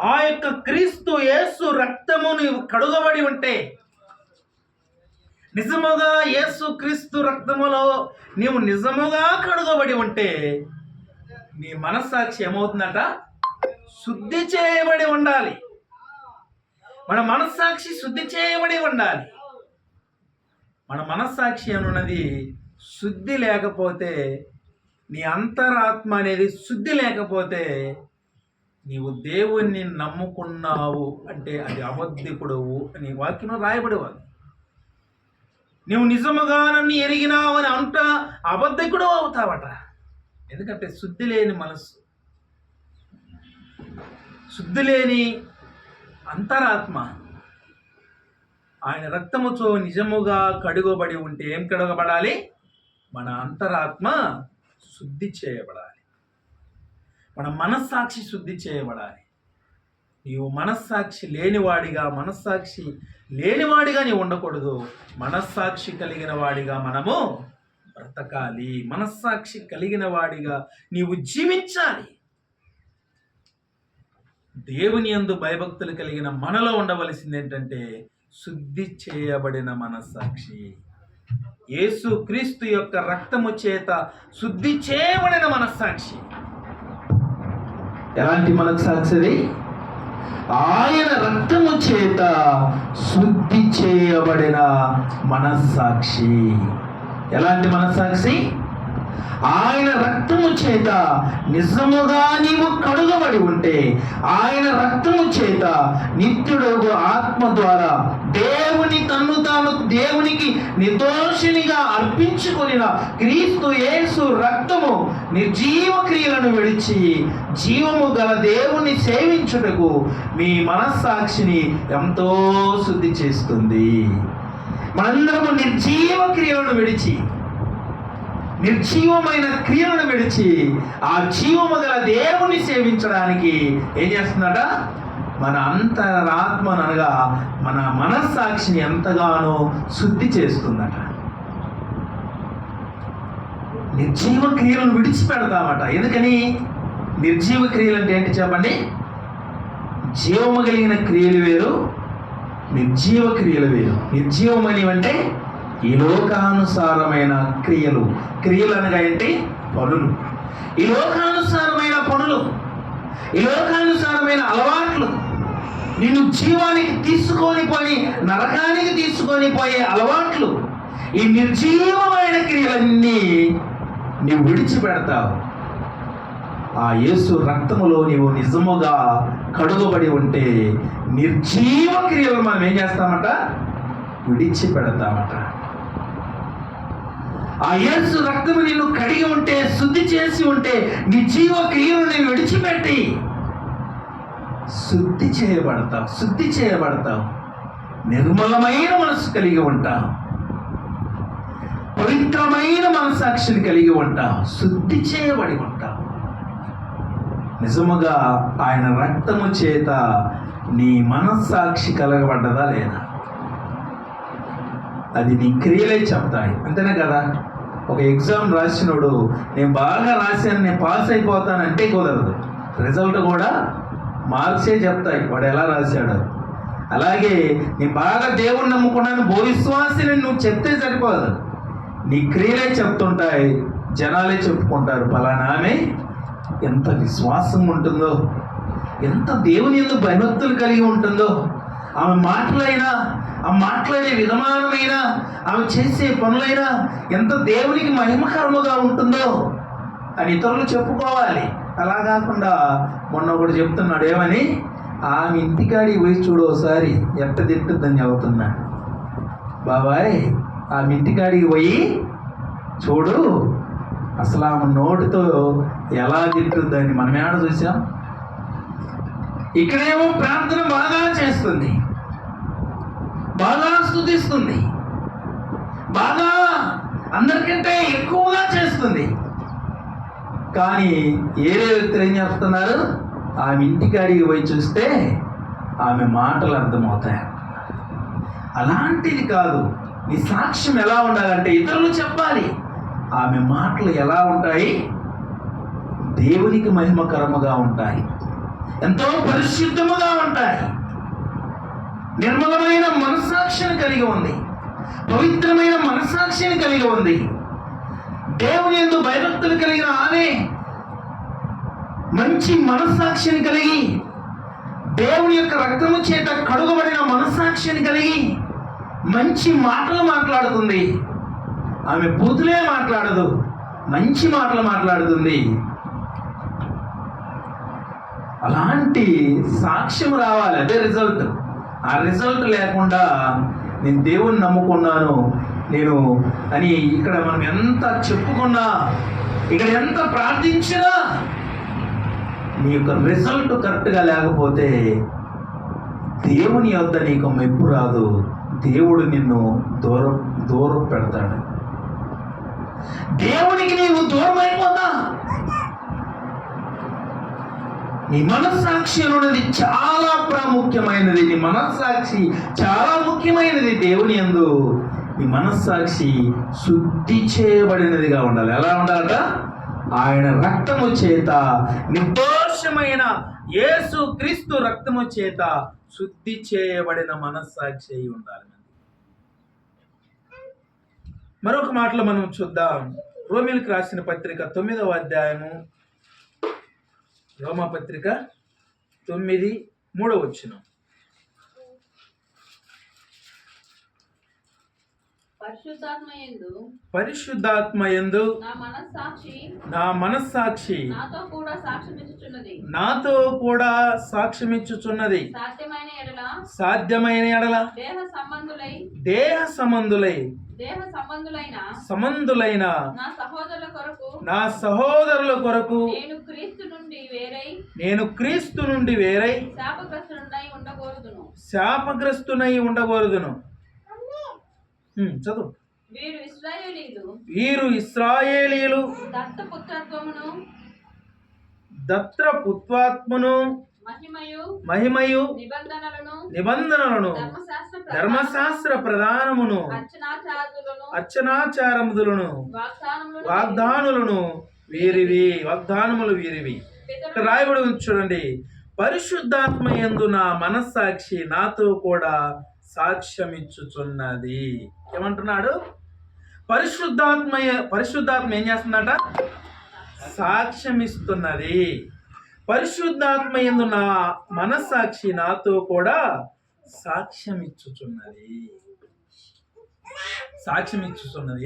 ఆ యొక్క క్రీస్తు యేసు రక్తము నీవు కడుగబడి ఉంటే, నిజముగా యేసు క్రీస్తు రక్తములో నీవు నిజముగా కడుగబడి ఉంటే, నీ మనస్సాక్షి ఏమవుతుందట? శుద్ధి చేయబడి ఉండాలి. మన మనస్సాక్షి శుద్ధి చేయబడి ఉండాలి. మన మనస్సాక్షి అనున్నది శుద్ధి లేకపోతే, నీ అంతరాత్మ అనేది శుద్ధి లేకపోతే నీవు దేవుణ్ణి నమ్ముకున్నావు అంటే అది అబద్ధికుడవు అని వాక్యం రాయబడేవాడు. నువ్వు నిజముగా నన్ను ఎరిగినావు అని అంట అబద్ధికుడు అవుతావట. ఎందుకంటే శుద్ధి లేని మనస్సు, శుద్ధి లేని అంతరాత్మ ఆయన రక్తముతో నిజముగా కడుగబడి ఉంటే ఏం కడుగబడాలి? మన అంతరాత్మ శుద్ధి చేయబడాలి. మన మనస్సాక్షి శుద్ధి చేయబడాలి. నీవు మనస్సాక్షి లేనివాడిగా నీవు ఉండకూడదు. మనస్సాక్షి కలిగిన వాడిగా మనము బ్రతకాలి. మనస్సాక్షి కలిగిన వాడిగా నీవు జీవించాలి. దేవుని యందు భయభక్తులు కలిగిన మనలో ఉండవలసింది ఏంటంటే శుద్ధి చేయబడిన మనస్సాక్షి. యేసు క్రీస్తు యొక్క రక్తము చేత శుద్ధి చేయబడిన మనస్సాక్షి. ఎలాంటి మనస్సాక్షి? ఆయన రక్తము చేత శుద్ధి చేయబడిన మనస్సాక్షి. ఎలాంటి మనస్సాక్షి? ఆయన రక్తము చేత నిజముగా నీవు కడుగబడి ఉంటే, ఆయన రక్తము చేత నిత్యుడగు ఆత్మ ద్వారా తన్ను తాను దేవునికి నిర్దోషినిగా అర్పించుకొనిన క్రీస్తు యేసు రక్తము నిర్జీవ క్రియలను విడిచి జీవము గల దేవుని సేవించుటకు మీ మనస్సాక్షిని ఎంతో శుద్ధి చేస్తుంది. మనందరము నిర్జీవమైన క్రియలను విడిచి ఆ జీవము గల దేవుని సేవించడానికి ఏం చేస్తుందట? మన అంతరాత్మను అనగా మన మనస్సాక్షిని ఎంతగానో శుద్ధి చేస్తుందట. నిర్జీవ క్రియలను విడిచిపెడతామట. ఎందుకని? నిర్జీవ క్రియలు అంటే ఏంటి చెప్పండి? జీవము కలిగిన క్రియలు వేరు, నిర్జీవ క్రియలు వేరు. నిర్జీవమని అంటే ఈ లోకానుసారమైన క్రియలు అనగా ఏంటి? పనులు. ఈ లోకానుసారమైన పనులు, ఈ లోకానుసారమైన అలవాట్లు, నిన్ను జీవానికి తీసుకొని పోయి నరకానికి తీసుకొని పోయే అలవాట్లు, ఈ నిర్జీవమైన క్రియలన్నీ నీవు విడిచిపెడతావు. ఆ యేసు రక్తములో నీవు నిజముగా కడుగబడి ఉంటే నిర్జీవ క్రియలు మనం ఏం చేస్తామట? విడిచిపెడతామట. ఆ యేసు రక్తము నిన్ను కడిగి ఉంటే, శుద్ధి చేసి ఉంటే, నిర్జీవ క్రియలు నీవు విడిచిపెట్టి శుద్ధి చేయబడతావు. నిర్మలమైన మనసు కలిగి ఉంటావు. పవిత్రమైన మనస్సాక్షిని కలిగి ఉంటావు. శుద్ధి చేయబడి ఉంటావు. నిజముగా ఆయన రక్తము చేత నీ మనస్సాక్షి కలగబడ్డదా లేదా? అది నీ క్రియలే చెప్తాయి. అంతేనే కదా? ఒక ఎగ్జామ్ రాసినోడు నేను బాగా రాశాను, నేను పాస్ అయిపోతానంటే కుదరదు. రిజల్ట్ కూడా మార్క్సే చెప్తాయి వాడు ఎలా రాశాడు. అలాగే నేను బాగా దేవుణ్ణి నమ్ముకున్నాను, భవిశ్వాసిని నువ్వు చెప్తే సరిపోదు. నీ క్రియలే చెప్తుంటాయి. జనాలే చెప్పుకుంటారు పలానా ఆమె ఎంత విశ్వాసం ఉంటుందో, ఎంత దేవుని యందు భయభక్తులు కలిగి ఉంటుందో, ఆమె మాటలైనా, ఆ మాట్లాడే విధానమైనా, ఆమె చేసే పనులైనా ఎంత దేవునికి మహిమకరముగా ఉంటుందో అని ఇతరులు చెప్పుకోవాలి. అలా కాకుండా మొన్న ఒకటి చెప్తున్నాడు, ఏమని, ఆమె ఇంటికాడికి పోయి చూడు ఒకసారి ఎట్ట తిట్టుద్దని చెబుతున్నాడు. బాబాయ్, ఆమె ఇంటికాడికి పోయి చూడు అసలు ఆమె నోటితో ఎలా తిట్టుద్దని మనం ఏడ చూసాం. ఇక్కడేమో ప్రార్థన బాగా చేస్తుంది, బాగా స్తుతిస్తుంది, బాగా అందరికంటే ఎక్కువగా చేస్తుంది. కానీ ఏరే వ్యక్తులు ఏం చేస్తున్నారు, ఆమె ఇంటికాడికి పోయి చూస్తే ఆమె మాటలు అర్థమవుతాయి. అలాంటిది కాదు. నీ సాక్ష్యం ఎలా ఉండాలంటే ఇతరులు చెప్పాలి. ఆమె మాటలు ఎలా ఉంటాయి, దేవునికి మహిమకరముగా ఉంటాయి, ఎంతో పరిశుద్ధముగా ఉంటాయి, నిర్మలమైన మనస్సాక్షిని కలిగి ఉంది, పవిత్రమైన మనస్సాక్షిని కలిగి ఉంది. దేవుని యందు భయభక్తులు కలిగిన ఆమె మంచి మనస్సాక్షిని కలిగి, దేవుని యొక్క రక్తము చేత కడుగబడిన మనస్సాక్షిని కలిగి మంచి మాటలు మాట్లాడుతుంది. ఆమె బూతులే మాట్లాడదు, మంచి మాటలు మాట్లాడుతుంది. అలాంటి సాక్ష్యం రావాలి, అదే రిజల్ట్. ఆ రిజల్ట్ లేకుండా నేను దేవుణ్ణి నమ్ముకున్నాను నేను అని ఇక్కడ మనం ఎంత చెప్పుకున్నా, ఇక్కడ ఎంత ప్రార్థించినా నీ యొక్క రిజల్ట్ కరెక్ట్గా లేకపోతే దేవుని యొద్ద నీకు మెప్పు రాదు. దేవుడు నిన్ను దూరం పెడతాడు. దేవునికి నీవు దూరం అయిపోతా. నీ మనస్సాక్షి అనేది చాలా ప్రాముఖ్యమైనది. నీ మనస్సాక్షి చాలా ముఖ్యమైనది. దేవుని యందు నీ మనస్సాక్షి శుద్ధి చేయబడినదిగా ఉండాలి. ఎలా ఉండాలట? ఆయన రక్తము చేత, నిర్దోషమైన యేసు క్రీస్తు రక్తము చేత శుద్ధి చేయబడిన మనస్సాక్షి అయి ఉండాలి. మరొక మాటలో మనం చూద్దాం. రోమీయులకు రాసిన పత్రిక 9వ అధ్యాయము, రోమపత్రిక 9:3 వచనం. పరిశుద్ధాత్మయందు నా మనస్సాక్షి నాతో కూడా సాక్ష్యమిచ్చుచున్నది. సాధ్యమైన ఎడల దేహ సంబంధులైన నా సహోదరుల కొరకు నేను క్రీస్తు నుండి వేరై శాపగ్రస్తునై ఉండకూడదును. చదువు. వీరు ఇశ్రాయేలీయులు దత్తపుత్వాత్మను మహిమయు నిబంధనలను ధర్మశాస్త్ర ప్రధానమును అర్చనాచారములను వాగ్దానములు వీరివి. రాయబడి చూడండి. పరిశుద్ధాత్మ యందు నా మనస్సాక్షి నాతో కూడా సాక్ష్యమిచ్చుచున్నది. ఏమంటున్నాడు? పరిశుద్ధాత్మ ఏం చేస్తుందట? సాక్ష్యమిస్తున్నది. పరిశుద్ధాత్మ యందు నా మనస్సాక్షి నాతో కూడా సాక్ష్యమిచ్చుచున్నది.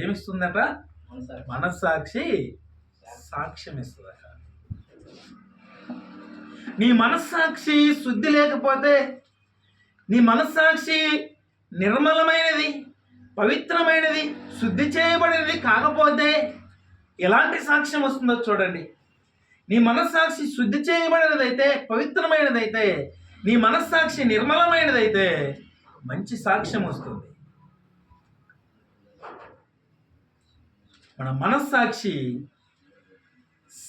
ఏమిస్తుందట? మనస్సాక్షి సాక్ష్యమిస్తుందట. నీ మనస్సాక్షి శుద్ధి లేకపోతే, నీ మనస్సాక్షి నిర్మలమైనది, పవిత్రమైనది, శుద్ధి చేయబడినది కాకపోతే ఎలాంటి సాక్ష్యం వస్తుందో చూడండి. నీ మనస్సాక్షి శుద్ధి చేయబడినదైతే, పవిత్రమైనదైతే, నీ మనస్సాక్షి నిర్మలమైనదైతే మంచి సాక్ష్యం వస్తుంది. మన మనస్సాక్షి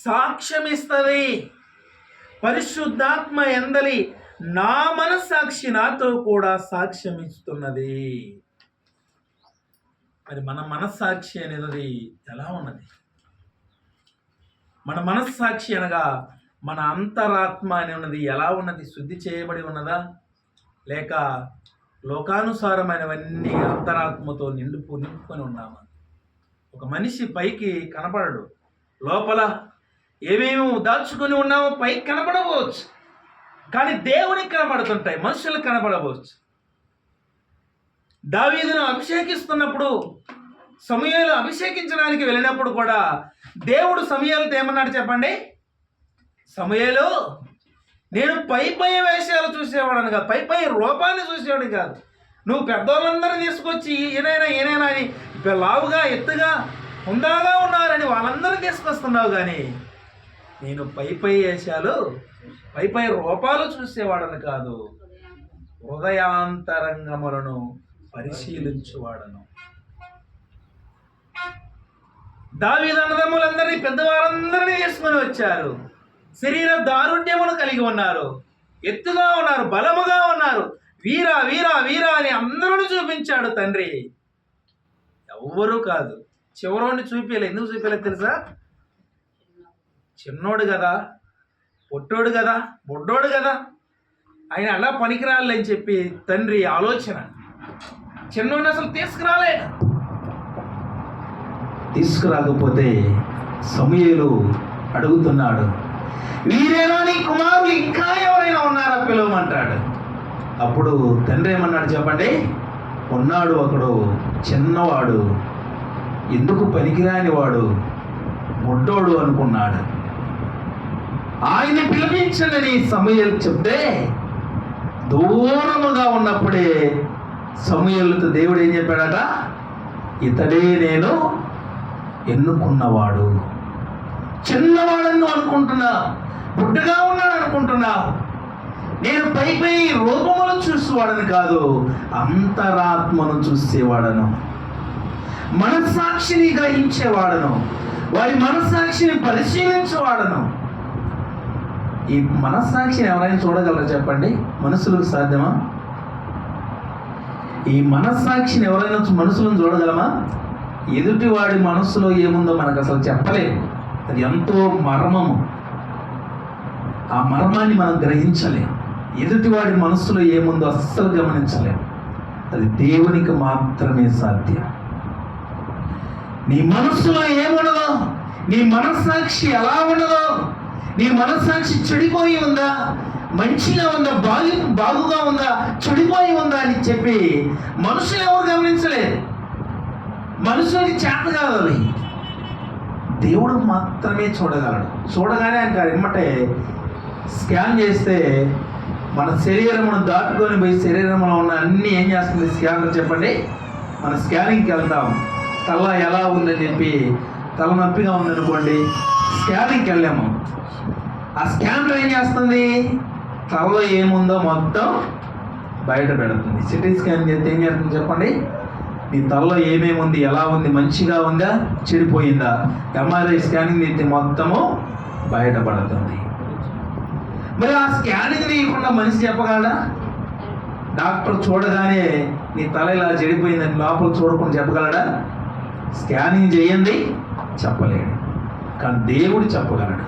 సాక్ష్యమిస్తుంది. పరిశుద్ధాత్మ యందలి నా మనస్సాక్షి నాతో కూడా సాక్ష్యమిస్తున్నది. మరి మన మనస్సాక్షి అనేది ఎలా ఉన్నది? మన మనస్సాక్షి అనగా మన అంతరాత్మ అని ఉన్నది ఎలా ఉన్నది? శుద్ధి చేయబడి ఉన్నదా? లేక లోకానుసారమైనవన్నీ అంతరాత్మతో నింపుకొని ఉన్నామా? ఒక మనిషి పైకి కనపడడు, లోపల ఏమేమి దాచుకొని ఉన్నామో పైకి కనపడవచ్చు, కానీ దేవునికి కనపడుతుంటాయి, మనుషులకు కనపడవచ్చు. దావీదును అభిషేకిస్తున్నప్పుడు, సమూయేలు అభిషేకించడానికి వెళ్ళినప్పుడు కూడా దేవుడు సమూయేలుతో ఏమన్నాడు చెప్పండి? సమూయేలు, నేను పై పై వేషాలు చూసేవాడని కాదు, పై పై రూపాన్ని చూసేవాడిని కాదు. నువ్వు పెద్దోళ్ళందరినీ తీసుకొచ్చి ఈయనైనా అని లావుగా ఎత్తుగా హుందాగా ఉన్నారని వాళ్ళందరినీ తీసుకొస్తున్నావు, కానీ నేను పై పై వేషాలు పై పై రూపాలు చూసేవాడని కాదు, హృదయాంతరంగములను పరిశీలించువాడను. దావీదు అన్నదమ్ములందరినీ, పెద్దవారందరినీ తీసుకొని వచ్చారు. శరీర దారుణ్యమును కలిగి ఉన్నారు, ఎత్తుగా ఉన్నారు, బలముగా ఉన్నారు. వీరా వీరా వీరా అని అందరూ చూపించాడు తండ్రి. ఎవ్వరూ కాదు, చివరోని చూపించలే. ఎందుకు చూపించలేదు తెలుసా? చిన్నోడు కదా, పొట్టోడు కదా, బొడ్డోడు కదా, ఆయన అలా పనికిరాలి అని చెప్పి తండ్రి ఆలోచన. చిన్నోడిని అసలు తీసుకురాకపోతే సమూయేలు అడుగుతున్నాడు, వీరేనా నీ కుమారులు, ఇంకా ఎవరైనా ఉన్నారా పిలవమంటాడు. అప్పుడు తండ్రి ఏమన్నాడు చెప్పండి? ఉన్నాడు ఒకడు, చిన్నవాడు, ఎందుకు పనికిరాని వాడు, బొడ్డోడు అనుకున్నాడు. ఆయన పిలిపించండి సమూయేలు చెప్తే, దూరముగా ఉన్నప్పుడే సమూయేలుతో దేవుడు ఏం చెప్పాడట? ఇతడే నేను ఎన్నుకున్నవాడు. చిన్నవాడని అనుకుంటున్నా, బుడ్డగా ఉన్నాడు అనుకుంటున్నా. నేను పై పై రూపములు చూసేవాడని కాదు, అంతరాత్మను చూసేవాడను, మనస్సాక్షిని గ్రహించేవాడను, వారి మనస్సాక్షిని పరిశీలించేవాడను. ఈ మనస్సాక్షిని ఎవరైనా చూడగలరా చెప్పండి? మనుషులకు సాధ్యమా? ఈ మనస్సాక్షిని ఎవరైనా మనుషులను చూడగలమా? ఎదుటి వాడి మనస్సులో ఏముందో మనకు అసలు చెప్పలేము. అది ఎంతో మర్మము. ఆ మర్మాన్ని మనం గ్రహించలేము. ఎదుటివాడి మనస్సులో ఏముందో అస్సలు గమనించలేము. అది దేవునికి మాత్రమే సాధ్యం. నీ మనస్సులో ఏముండదో, నీ మనస్సాక్షి ఎలా ఉండదో, నీ మనస్సాక్షి చెడిపోయి ఉందా, మంచిగా ఉందా, బాగుగా ఉందా, చెడిపోయి ఉందా అని చెప్పి మనుషులు ఎవరు గమనించలేదు. మనుషులకి చేత కాదు, అది దేవుడు మాత్రమే చూడగలడు. చూడగానే ఆయన ఎమ్మటే స్కాన్ చేస్తే మన శరీరమును దాటుకొని పోయి శరీరంలో ఉన్న అన్నీ ఏం చేస్తుంది స్కానర్ చెప్పండి? మన స్కానింగ్కి వెళ్తాం. తల ఎలా ఉందని చెప్పి, తల నొప్పిగా ఉందనుకోండి, స్కానింగ్కి వెళ్ళాము. ఆ స్కానర్ ఏం చేస్తుంది? తలలో ఏముందో మొత్తం బయట పెడుతుంది. సిటీ స్కాన్ చేస్తే ఏం చేస్తుంది చెప్పండి? నీ తలలో ఏమేమి ఉంది, ఎలా ఉంది, మంచిగా ఉందా, చెడిపోయిందా, ఎంఆర్ఐ స్కానింగ్ తీస్తే మొత్తము బయటపడుతుంది. మరి ఆ స్కానింగ్ తీయకుండా మనిషి చెప్పగలడా? డాక్టర్ చూడగానే నీ తల ఇలా చెడిపోయిందని లోపల చూడకుండా చెప్పగలడా? స్కానింగ్ చేయండి చెప్పలేడు, కానీ దేవుడు చెప్పగలడు.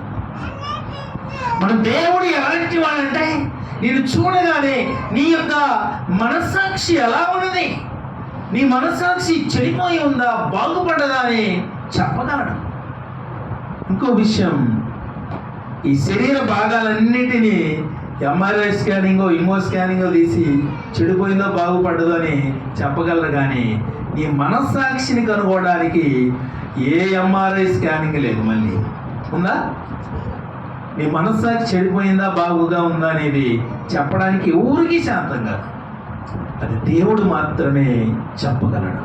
మన దేవుడు ఎలాంటి వాడంటే, నేను చూడగానే నీ యొక్క మనస్సాక్షి ఎలా ఉన్నది, నీ మనస్సాక్షి చెడిపోయి ఉందా, బాగుపడ్డదా అని చెప్పగలడు. ఇంకో విషయం, ఈ శరీర భాగాలన్నిటినీ ఎంఆర్ఐ స్కానింగో ఇమో స్కానింగో తీసి చెడిపోయిందో బాగుపడ్డదో అని చెప్పగలరు, కానీ నీ మనస్సాక్షిని కనుగొనడానికి ఏ ఎంఆర్ఐ స్కానింగ్ లేదు. మళ్ళీ ఉందా? నీ మనస్సాక్షి చెడిపోయిందా బాగుగా ఉందా అనేది చెప్పడానికి ఊరికి శాంతం కాదు. అది దేవుడు మాత్రమే చెప్పగలడు.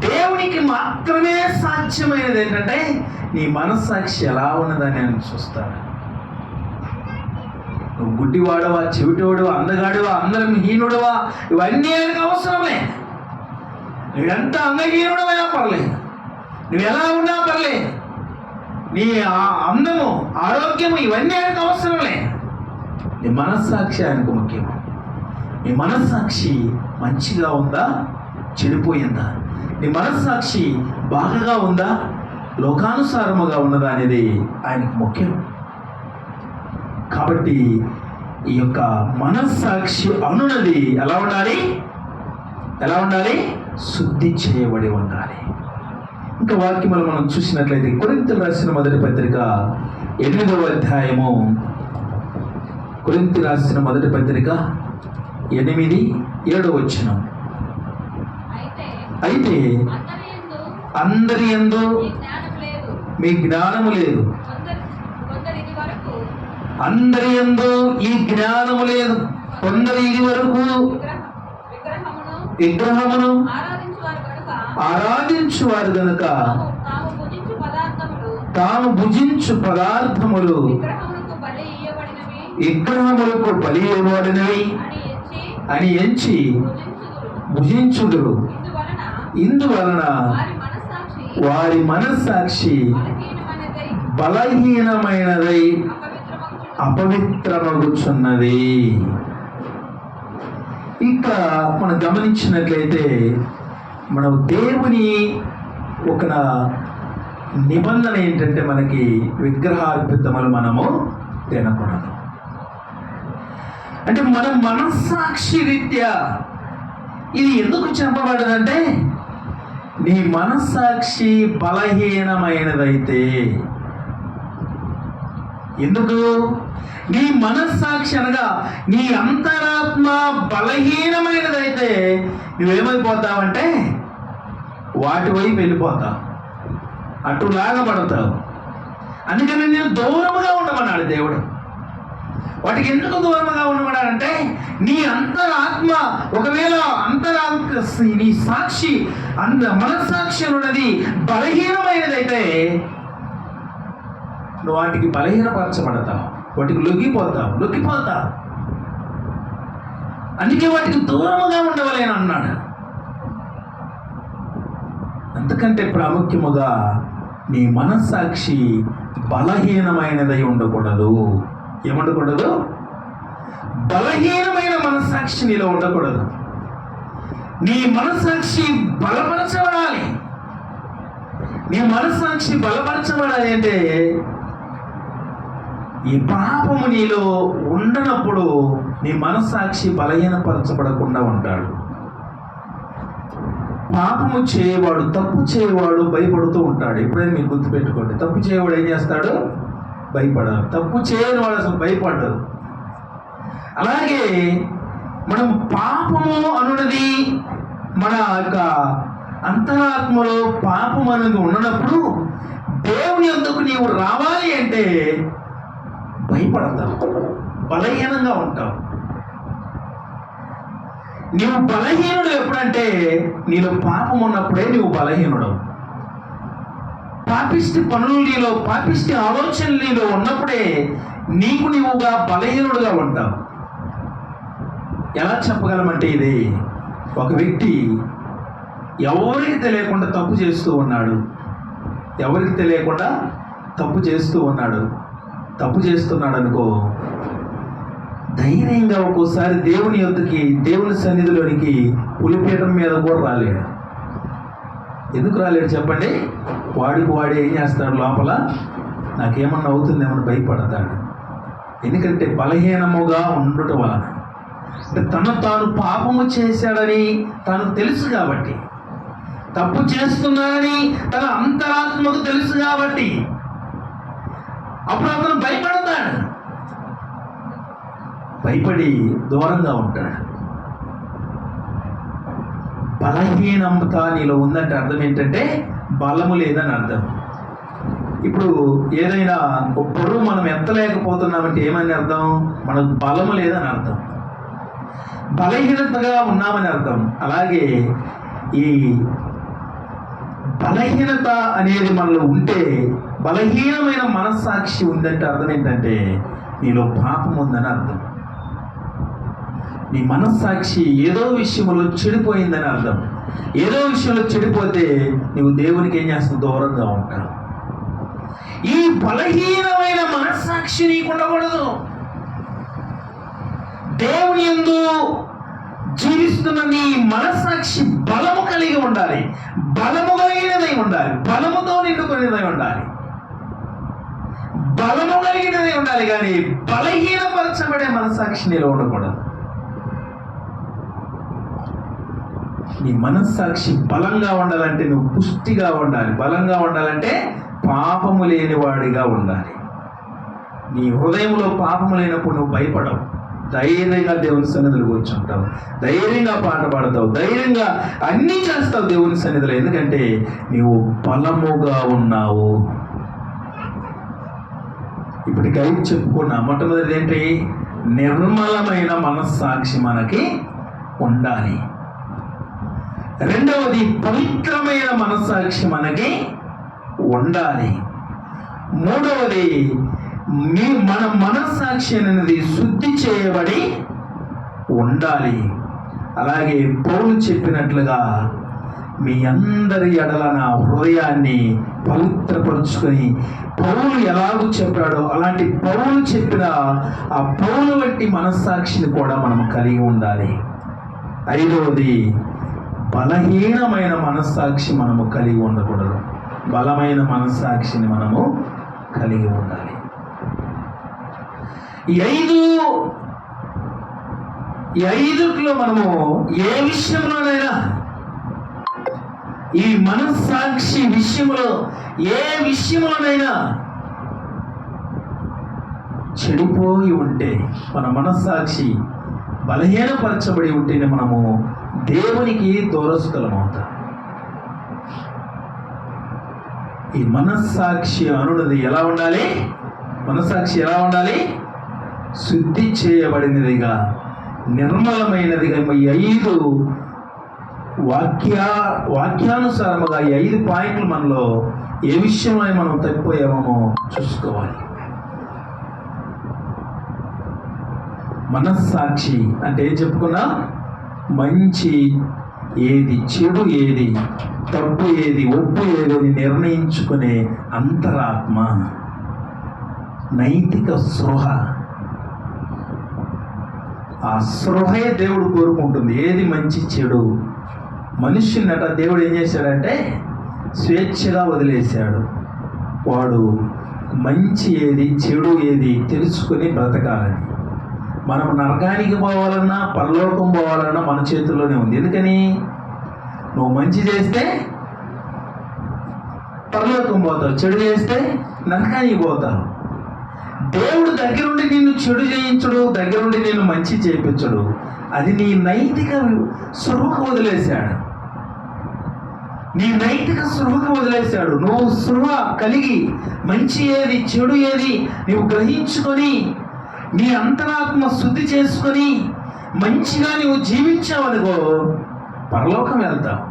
దేవునికి మాత్రమే సాధ్యమైనది ఏంటంటే, నీ మనస్సాక్షి ఎలా ఉన్నదని ఆయన చూస్తాడు. నువ్వు గుడ్డివాడవా, చెవిటోడువా, అందగాడువా, అందరం హీనుడువా, ఇవన్నీ ఆయనకు అవసరమే. నువ్వెంత అంగహీనుడమైనా పర్లేదు, నువ్వు ఎలా ఉన్నా పర్లేదు, నీ అందము, ఆరోగ్యము ఇవన్నీ ఆయనకు అవసరమే. నీ మనస్సాక్షి ఆయనకు ముఖ్యం. నీ మనస్సాక్షి మంచిగా ఉందా, చెడిపోయిందా, నీ మనస్సాక్షి బాగా ఉందా, లోకానుసారముగా ఉన్నదా అనేది ఆయనకు ముఖ్యం. కాబట్టి ఈ యొక్క మనస్సాక్షి అనున్నది ఎలా ఉండాలి? శుద్ధి చేయబడి ఉండాలి. ఇంకా వాక్యములు మనం చూసినట్లయితే కొరింథీయులకు రాసిన మొదటి పత్రిక 8వ అధ్యాయము, కొరింథీయులకు రాసిన మొదటి పత్రిక 8, 7 వచనం. అయితే అందరి యందు మీ జ్ఞానము లేదు. అందరి యందు ఈ జ్ఞానము లేదు. కొందరు ఇది వరకు విగ్రహమును ఆరాధించువారు గనుక తాము భుజించు పదార్థములు విగ్రహములకు బలి ఇవ్వబడినవి అని ఎంచి భుజించుదురు. ఇందువలన వారి మనస్సాక్షి బలహీనమైనదై అపవిత్రమగుచున్నది. ఇక మనం గమనించినట్లయితే మనం దేవుని ఒక నిబంధన ఏంటంటే మనకి విగ్రహార్పితములు మనము తినకూడదు. అంటే మన మనస్సాక్షి రీత్యా ఇది ఎందుకు చెప్పబడదంటే నీ మనస్సాక్షి బలహీనమైనదైతే. ఎందుకు? నీ మనస్సాక్షి అనగా నీ అంతరాత్మ బలహీనమైనదైతే నువ్వేమైపోతావంటే వాటి వైపు వెళ్ళిపోతావు, అటు లాగబడతావు. అందుకని నేను దూరముగా ఉండమన్నాడు దేవుడు. వాటికి ఎందుకు దూరముగా ఉండమన్నాడంటే నీ అంతరాత్మ ఒకవేళ నీ సాక్షి మనస్సాక్షి ఉన్నది బలహీనమైనదైతే నువ్వు వాటికి బలహీనపరచబడతావు, వాటికి లొంగిపోతావు. అందుకే వాటికి దూరముగా ఉండవలేని అన్నాడు. అంతకంటే ప్రాముఖ్యముగా నీ మనస్సాక్షి బలహీనమైనదై ఉండకూడదు. ఏముండకూడదు? బలహీనమైన మనస్సాక్షి నీలో ఉండకూడదు. నీ మనస్సాక్షి బలపరచబడాలి. నీ మనస్సాక్షి బలపరచబడాలి అంటే ఈ పాపము నీలో ఉండనప్పుడు నీ మనస్సాక్షి బలహీనపరచబడకుండా ఉంటాడు. పాపము చేయవాడు, తప్పు చేయవాడు భయపడుతూ ఉంటాడు. ఎప్పుడైనా మీరు గుర్తుపెట్టుకోండి, తప్పు చేయవాడు ఏం చేస్తాడు? భయపడదు. తప్పు చేయని వాడు అసలు భయపడ్డాడు. అలాగే మనం పాపము అనున్నది మన యొక్క అంతరాత్మలో పాపం అనేది ఉన్నప్పుడు దేవుని యొద్దకు నీవు రావాలి అంటే భయపడతావు, బలహీనంగా ఉంటావు. నీవు బలహీనుడు ఎప్పుడంటే నీలో పాపం ఉన్నప్పుడే నీవు బలహీనుడు. పాపిష్టి పనులు నీలో, పాపిష్టి ఆలోచనలు నీలో ఉన్నప్పుడే నీవుగా బలహీనుడుగా ఉంటావు. ఎలా చెప్పగలమంటే ఇది ఒక వ్యక్తి ఎవరికి తెలియకుండా తప్పు చేస్తూ ఉన్నాడు. తప్పు చేస్తున్నాడు అనుకో, ధైర్యంగా ఒక్కోసారి దేవుని యొద్దకి, దేవుని సన్నిధిలోనికి పులిపీఠం మీద కూడా రాలేడు. ఎందుకు రాలేడు చెప్పండి? వాడే ఏం చేస్తాడు? లోపల నాకేమన్నా అవుతుందేమని భయపడతాడు. ఎందుకంటే బలహీనముగా ఉండటం వలన, అంటే తాను పాపము చేశాడని తాను తెలుసు కాబట్టి, తప్పు చేస్తున్నాడని తన అంతరాత్మకు తెలుసు కాబట్టి అప్పుడు అతను భయపడి దూరంగా ఉంటాడు. బలహీనత నీలో ఉందంటే అర్థం ఏంటంటే బలము లేదని అర్థం. ఇప్పుడు ఏదైనా ఒక బరువు మనం ఎత్తలేకపోతున్నామంటే ఏమని అర్థం? మనకు బలము లేదని అర్థం, బలహీనతగా ఉన్నామని అర్థం. అలాగే ఈ బలహీనత అనేది మనలో ఉంటే, బలహీనమైన మనస్సాక్షి ఉందంటే అర్థం ఏంటంటే నీలో పాపం ఉందని అర్థం. నీ మనస్సాక్షి ఏదో విషయంలో చెడిపోయిందని అర్థం. ఏదో విషయంలో చెడిపోతే నువ్వు దేవునికి ఏం చేస్తావు? దూరంగా ఉంటావు. ఈ బలహీనమైన మనస్సాక్షి నీకు ఉండకూడదు. దేవుని యందు జీవిస్తున్న నీ మనస్సాక్షి బలము కలిగి ఉండాలి, బలము కలిగినదై ఉండాలి, బలముతో నిండుకునేదై ఉండాలి, బలము కలిగినదై ఉండాలి. కానీ బలహీనపరచబడే మనస్సాక్షి నీలో ఉండకూడదు. నీ మనస్సాక్షి బలంగా ఉండాలంటే నువ్వు పుష్టిగా ఉండాలి. బలంగా ఉండాలంటే పాపము లేనివాడిగా ఉండాలి. నీ హృదయంలో పాపము లేనప్పుడు నువ్వు భయపడవు. ధైర్యంగా దేవుని సన్నిధిలో కూర్చుంటావు, ధైర్యంగా పాట పాడతావు, ధైర్యంగా అన్నీ చేస్తావు దేవుని సన్నిధిలో. ఎందుకంటే నీవు బలముగా ఉన్నావు. ఇప్పటికై చెప్పుకున్నా. మొట్టమొదటి ఏంటి? నిర్మలమైన మనస్సాక్షి మనకి ఉండాలి. రెండవది పవిత్రమైన మనస్సాక్షి మనకి ఉండాలి. మూడవది మన మనస్సాక్షి అనేది శుద్ధి చేయబడి ఉండాలి. అలాగే పౌలు చెప్పినట్లుగా మీ అందరి ఎడల నా హృదయాన్ని పవిత్రపరుచుకొని, పౌలు ఎలాగూ చెప్పాడో అలాంటి పౌలు చెప్పిన ఆ పౌలు వంటి మనస్సాక్షిని కూడా మనం కలిగి ఉండాలి. ఐదవది బలహీనమైన మనస్సాక్షి మనము కలిగి ఉండకూడదు. బలమైన మనస్సాక్షిని మనము కలిగి ఉండాలి. ఈ ఐదుట్లో మనము ఏ విషయంలోనైనా, ఈ మనస్సాక్షి విషయంలో ఏ విషయంలోనైనా చెడిపోయి ఉంటే, మన మనస్సాక్షి బలహీనపరచబడి ఉంటేనే మనము దేవునికి దూరస్తులం అవుతాం. ఈ మనస్సాక్షి అనున్నది ఎలా ఉండాలి? మనస్సాక్షి ఎలా ఉండాలి? శుద్ధి చేయబడినదిగా, నిర్మలమైనదిగా. ఈ 5 వాక్యానుసారముగా ఈ 5 పాయింట్లు మనలో ఏ విషయంలో మనం తప్పిపోయామో చూసుకోవాలి. మనస్సాక్షి అంటే ఏం చెప్పుకున్నా? మంచి ఏది, చెడు ఏది, తప్పు ఏది, ఒప్పు ఏది అని నిర్ణయించుకునే అంతరాత్మ, నైతిక స్పృహ. ఆ స్పృహే దేవుడు కోరుకుంటుంది. ఏది మంచి చెడు. మనుష్యునట దేవుడు ఏం చేశాడంటే స్వేచ్ఛగా వదిలేశాడు. వాడు మంచి ఏది, చెడు ఏది తెలుసుకుని బ్రతకాలని. మనం నరకానికి పోవాలన్నా పరలోకం పోవాలన్నా మన చేతుల్లోనే ఉంది. ఎందుకని? నువ్వు మంచి చేస్తే పరలోకం పోతావు, చెడు చేస్తే నరకానికి పోతావు. దేవుడు దగ్గరుండి నిన్ను చెడు చేయించడు, దగ్గరుండి నిన్ను మంచి చేయించడు. అది నీ నైతిక స్పృహకు వదిలేశాడు. నీ నైతిక స్పృహకు వదిలేశాడు. నువ్వు స్పృహ కలిగి మంచి ఏది, చెడు ఏది నువ్వు గ్రహించుకొని, నీ అంతరాత్మ శుద్ధి చేసుకొని మంచిగా నువ్వు జీవించావనుకో పరలోకం వెళ్తావు.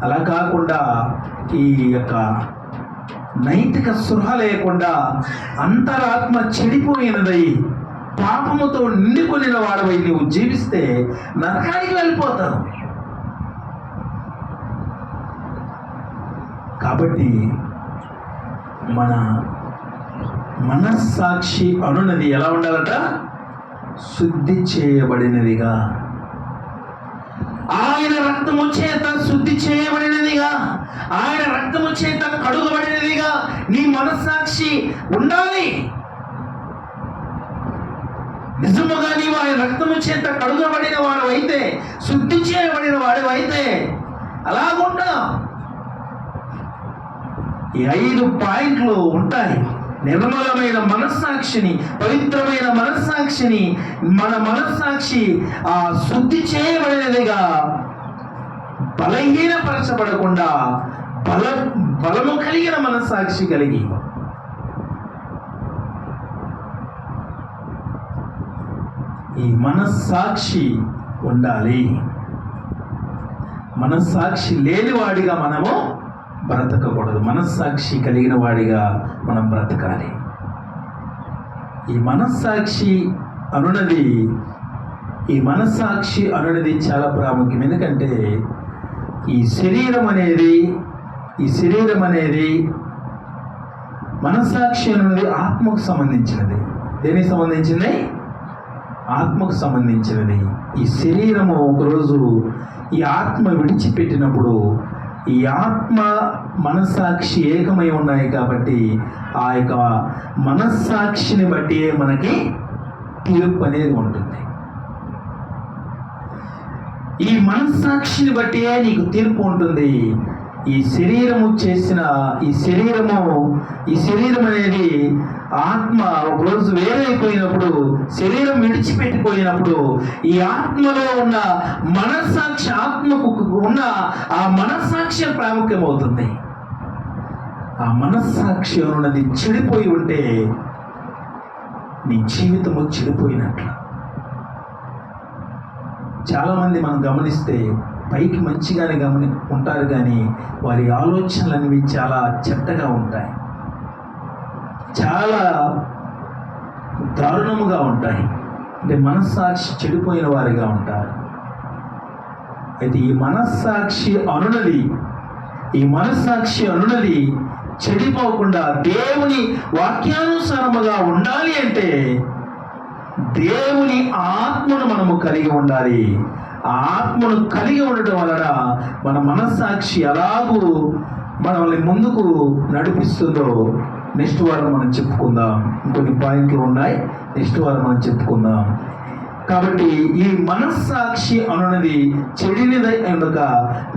అలా కాకుండా ఈ యొక్క నైతిక స్పృహ లేకుండా అంతరాత్మ చెడిపోయినదై పాపముతో నిండుకొనిన వాడవై నువ్వు జీవిస్తే నరకానికి వెళ్ళిపోతావు. కాబట్టి మన మనస్సాక్షి అనున్నది ఎలా ఉండాలట? శుద్ధి చేయబడినదిగా, ఆయన రక్తము చేత శుద్ధి చేయబడినదిగా, ఆయన రక్తము చేత కడుగబడినదిగా నీ మనస్సాక్షి ఉండాలి. నిజముగా నీవు ఆయన రక్తము చేత కడుగబడిన వాడు అయితే, శుద్ధి చేయబడిన వాడు అయితే అలాగుంటా. ఈ 5 పాయింట్లు ఉంటాయి. నిర్మలమైన మనస్సాక్షిని, పవిత్రమైన మనస్సాక్షిని, మన మనస్సాక్షి ఆ శుద్ధి చేయబడినదిగా, బలహీనపరచబడకుండా బలము కలిగిన మనస్సాక్షి కలిగి ఈ మనస్సాక్షి ఉండాలి. మనస్సాక్షి లేని వాడిగా మనము బ్రతకకూడదు. మనస్సాక్షి కలిగిన వాడిగా మనం బ్రతకాలి. ఈ మనస్సాక్షి అనున్నది చాలా ప్రాముఖ్యం. ఎందుకంటే ఈ శరీరం అనేది మనస్సాక్షి అనున్నది ఆత్మకు సంబంధించినది. దేనికి సంబంధించింది? ఆత్మకు సంబంధించినది. ఈ శరీరము ఒకరోజు ఈ ఆత్మ విడిచిపెట్టినప్పుడు ఈ ఆత్మ మనస్సాక్షి ఏకమై ఉన్నాయి. కాబట్టి ఆ యొక్క మనస్సాక్షిని బట్టి మనకి తీర్పు అనేది ఉంటుంది. ఈ మనస్సాక్షిని బట్టి నీకు తీర్పు ఉంటుంది. ఈ శరీరం అనేది ఆత్మ ఒకరోజు వేరైపోయినప్పుడు, శరీరం విడిచిపెట్టిపోయినప్పుడు ఈ ఆత్మలో ఉన్న మనస్సాక్షి, ఆత్మకు ఉన్న ఆ మనస్సాక్షి ప్రాముఖ్యమవుతుంది. ఆ మనస్సాక్షి అన్నది చెడిపోయి ఉంటే నీ జీవితము చెడిపోయినట్లు. చాలామంది మనం గమనిస్తే పైకి మంచిగానే ఉంటారు, కానీ వారి ఆలోచనలు అనేవి చాలా చెడ్డగా ఉంటాయి, చాలా దారుణముగా ఉంటాయి. అంటే మనస్సాక్షి చెడిపోయిన వారిగా ఉంటారు. అయితే ఈ మనస్సాక్షి అనునది చెడిపోకుండా దేవుని వాక్యానుసారముగా ఉండాలి అంటే దేవుని ఆత్మను మనము కలిగి ఉండాలి. ఆ ఆత్మను కలిగి ఉండటం వలన మన మనస్సాక్షి ఎలాగూ మనల్ని ముందుకు నడిపిస్తుందో నెక్స్ట్ వారం మనం చెప్పుకుందాం. ఇంకొన్ని పాయింట్లు ఉన్నాయి, నెక్స్ట్ వారం మనం చెప్పుకుందాం. కాబట్టి ఈ మనస్సాక్షి అనున్నది చెడినది కనుక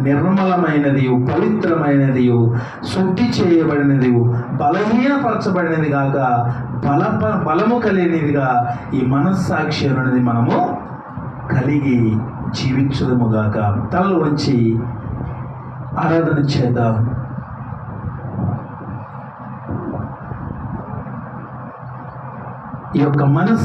నిర్మలమైనది, పవిత్రమైనది, శుద్ధి చేయబడినది, బలహీనపరచబడినది కాక బలము కలిగినదిగా ఈ మనస్సాక్షి అనున్నది మనము కలిగి జీవించదము గాక. తలలు వంచి ఆరాధన చేద్దాం. ఈ యొక్క మనస్సు